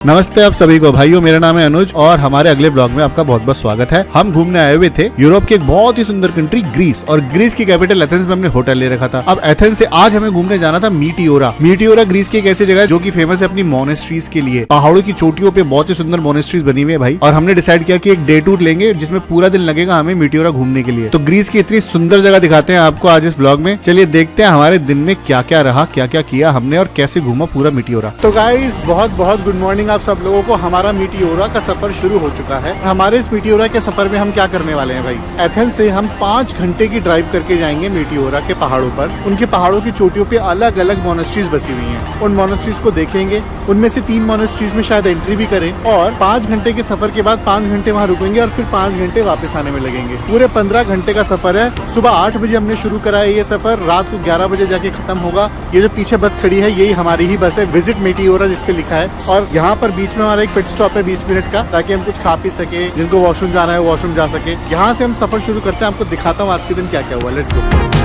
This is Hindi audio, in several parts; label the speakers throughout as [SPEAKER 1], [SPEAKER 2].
[SPEAKER 1] नमस्ते आप सभी को भाइयों, मेरा नाम है अनुज और हमारे अगले ब्लॉग में आपका बहुत बहुत स्वागत है। हम घूमने आए हुए थे यूरोप की एक बहुत ही सुंदर कंट्री ग्रीस, और ग्रीस की कैपिटल एथेंस में हमने होटल ले रखा था। अब एथेंस से आज हमें घूमने जाना था मीटियोरा। मीटियोरा ग्रीस की एक ऐसी जगह है जो कि फेमस है अपनी मोनेस्ट्रीज के लिए। पहाड़ों की चोटियों पे बहुत ही सुंदर मोनेस्ट्रीज बनी हुई है भाई, और हमने डिसाइड किया कि एक डे टूर लेंगे जिसमें पूरा दिन लगेगा हमें मीटियोरा घूमने के लिए। तो ग्रीस की इतनी सुंदर जगह दिखाते हैं आपको आज इस ब्लॉग में। चलिए देखते हैं हमारे दिन में क्या क्या रहा, क्या क्या किया हमने और कैसे घूमा पूरा मीटियोरा। तो गाइस बहुत बहुत गुड मॉर्निंग आप सब लोगों को। हमारा मीटियोरा का सफर शुरू हो चुका है। हमारे इस मीटियोरा के सफर में हम क्या करने वाले हैं भाई, एथेंस से हम 5 घंटे की ड्राइव करके जाएंगे मीटियोरा के पहाड़ों पर। उनके पहाड़ों की चोटियों पे अलग अलग मोनेस्ट्रीज बसी हुई हैं। उन मोनेस्ट्रीज को देखेंगे, उनमें से 3 मोनेस्ट्रीज में शायद एंट्री भी करें, और 5 घंटे के सफर के बाद 5 घंटे वहाँ रुकेंगे और फिर 5 घंटे वापस आने में लगेंगे। पूरे 15 घंटे का सफर है। सुबह 8 बजे हमने शुरू करा है ये सफर, रात को 11 बजे जाके खत्म होगा। ये जो पीछे बस खड़ी है यही हमारी ही बस है, विजिट मीटियोरा जिसपे लिखा है। और यहाँ पर बीच में हमारा एक पिट स्टॉप है 20 मिनट का, ताकि हम कुछ खा पी सके, जिनको वॉशरूम जाना है वॉशरूम जा सके। यहाँ से हम सफर शुरू करते हैं। आपको दिखाता हूँ आज के दिन क्या क्या हुआ। Let's go.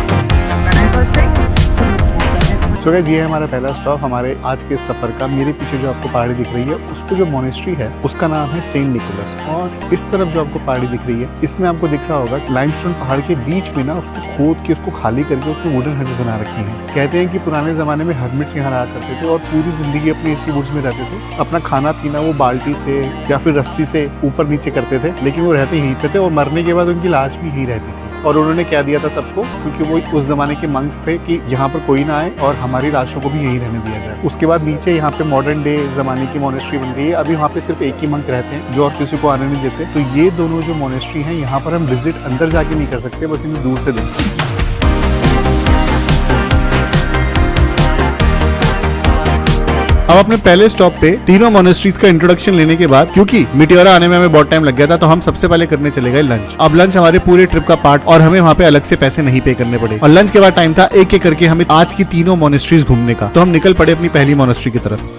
[SPEAKER 1] सो गाइस, ये है हमारा पहला स्टॉप हमारे आज के सफर का। मेरे पीछे जो आपको पहाड़ी दिख रही है उस पे जो मोनेस्ट्री है उसका नाम है सेंट निकोलस, और इस तरफ जो आपको पहाड़ी दिख रही है इसमें आपको दिख रहा होगा लाइमस्टोन पहाड़ के बीच में ना उसको खोद के उसको खाली करके उसमें वुडन हट्स बना रखी हैं। कहते हैं कि पुराने जमाने में हर्मिट्स यहाँ रहा करते थे और पूरी जिंदगी अपनी इसी वुड्स में रहते थे। अपना खाना पीना वो बाल्टी से या फिर रस्सी से ऊपर नीचे करते थे, लेकिन वो रहते यहीं पे थे और मरने के बाद उनकी लाश भी यहीं रहती थी। और उन्होंने क्या दिया था सबको, क्योंकि वो उस जमाने के मंक्स थे, कि यहाँ पर कोई ना आए और हमारी लाशों को भी यहीं रहने दिया जाए। उसके बाद नीचे यहाँ पे मॉडर्न डे जमाने की मोनेस्ट्री बन गई है। अभी वहाँ पे सिर्फ एक ही मंक रहते हैं जो और किसी को आने नहीं देते। तो ये दोनों जो मोनेस्ट्री हैं यहाँ पर हम विजिट अंदर जाके नहीं कर सकते, बस इन्हें दूर से देखते हैं। अब अपने पहले स्टॉप पे तीनों मोनेस्ट्रीज का इंट्रोडक्शन लेने के बाद, क्योंकि मीटियोरा आने में हमें बहुत टाइम लग गया था, तो हम सबसे पहले करने चले गए लंच। अब लंच हमारे पूरे ट्रिप का पार्ट, और हमें वहाँ पे अलग से पैसे नहीं पे करने पड़े। और लंच के बाद टाइम था एक एक करके हमें आज की तीनों मोनेस्ट्रीज घूमने का। तो हम निकल पड़े अपनी पहली मोनेस्ट्री की तरफ।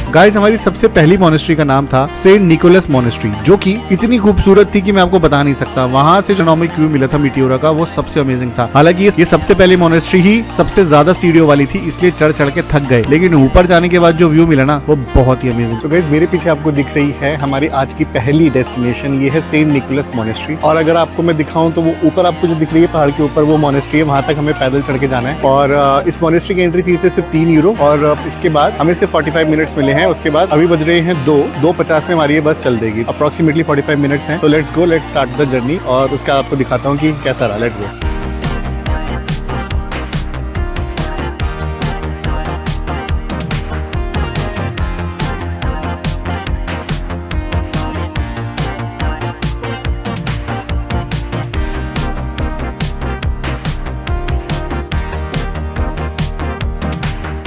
[SPEAKER 1] गाइस, हमारी सबसे पहली मोनेस्ट्री का नाम था सेंट निकोलस मोनेस्ट्री, जो कि इतनी खूबसूरत थी कि मैं आपको बता नहीं सकता। वहां से जो नॉर्मल व्यू मिला था मीटियोरा का वो सबसे अमेजिंग था। हालांकि ये सबसे पहली मोनेस्ट्री ही सबसे ज्यादा सीढ़ियों वाली थी, इसलिए चढ़ चढ़ के थक गए, लेकिन ऊपर जाने के बाद जो व्यू मिला ना वो बहुत ही अमेजिंग। तो गाइस, मेरे पीछे आपको दिख रही है हमारी आज की पहली डेस्टिनेशन, ये है सेंट निकोलस मोनेस्ट्री। और अगर आपको मैं दिखाऊं तो वो ऊपर आपको जो दिख रही है पहाड़ के ऊपर वो मोनेस्ट्री है, वहां तक हमें पैदल चढ़ के जाना है। और इस मोनेस्ट्री की एंट्री फीस है सिर्फ 3 यूरो, और इसके बाद हमें सिर्फ 45 मिनट्स मिले हैं। उसके बाद अभी बज रहे हैं 2:50 में हमारी ये बस चल देगी। अप्रोक्सीमेटली 45 मिनट्स हैं। तो let's go, let's start the journey, और उसका आपको दिखाता हूँ कि कैसा रहा। Let's go.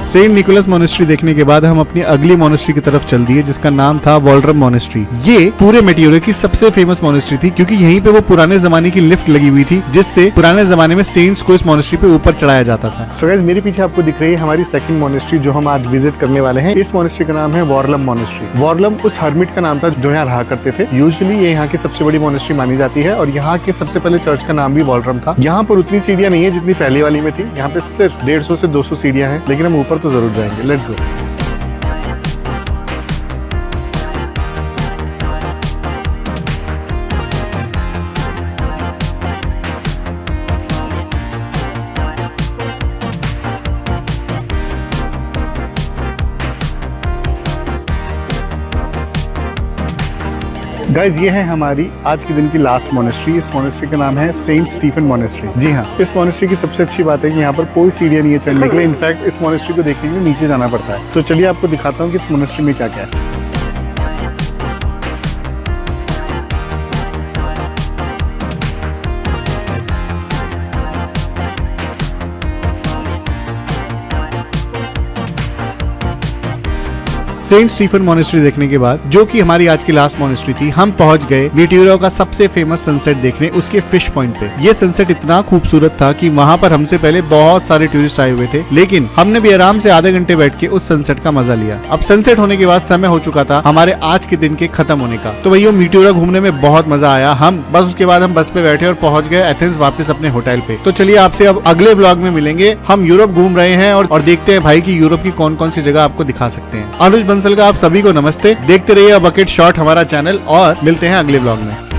[SPEAKER 1] Saint Nicholas monastery देखने के बाद हम अपनी अगली मोनेस्ट्री की तरफ चल दिए, जिसका नाम था वॉल्ड्रम मोनेस्ट्री। ये पूरे मीटियोरा की सबसे फेमस मोनेस्ट्री थी, क्योंकि यहीं पे वो पुराने जमाने की लिफ्ट लगी हुई थी, जिससे पुराने जमाने में सेंट्स को इस मोनेस्ट्री पे ऊपर चढ़ाया जाता था। सो गाइस, मेरे पीछे आपको दिख रही है हमारी सेकंड मोनेस्ट्री जो हम आज विजिट करने वाले हैं। इस मोनेस्ट्री का नाम है वॉर्लम मोनेस्ट्री। वॉर्लम उस हर्मिट का नाम था जो यहाँ रहा करते थे। यूजुअली ये यहाँ की सबसे बड़ी मोनेस्ट्री मानी जाती है, और यहाँ के सबसे पहले चर्च का नाम भी वॉल्ड्रम था। यहाँ पर उतनी सीढ़ियां नहीं है जितनी पहले वाली में थी। यहाँ पे सिर्फ 150 से 200 सीढ़ियां हैं, लेकिन हम ऊपर तो जरूर जाएंगे। Let's go. गाइज, ये है हमारी आज के दिन की लास्ट मोनेस्ट्री। इस मोनेस्ट्री का नाम है सेंट स्टीफन मोनेस्ट्री। जी हाँ, इस मोनेस्ट्री की सबसे अच्छी बात है कि यहाँ पर कोई सीढ़ियाँ नहीं है चढ़ने के लिए। इनफैक्ट इस मोनेस्ट्री को देखने के लिए नीचे जाना पड़ता है। तो चलिए आपको दिखाता हूँ कि इस मोनेस्ट्री में क्या क्या है। सेंट स्टीफन मोनेस्ट्री देखने के बाद, जो कि हमारी आज की लास्ट मोनेस्ट्री थी, हम पहुंच गए मीटियोरा का सबसे फेमस सनसेट देखने, उसके फिश पॉइंट पे। ये सनसेट इतना खूबसूरत था कि वहां पर हमसे पहले बहुत सारे टूरिस्ट आए हुए थे, लेकिन हमने भी आराम से आधे घंटे बैठ के उस सनसेट का मजा लिया। अब सनसेट होने के बाद समय हो चुका था हमारे आज के दिन के खत्म होने का। तो भैया मीटियोरा घूमने में बहुत मजा आया। हम बस उसके बाद हम बस पे बैठे और पहुंच गए एथेंस वापस अपने होटल पे। तो चलिए आपसे अब अगले व्लॉग में मिलेंगे। हम यूरोप घूम रहे हैं और देखते हैं भाई कि यूरोप की कौन कौन सी जगह आपको दिखा सकते हैं। अनुज बंसल का आप सभी को नमस्ते। देखते रहिए बकेट शॉट हमारा चैनल और मिलते हैं अगले व्लॉग में।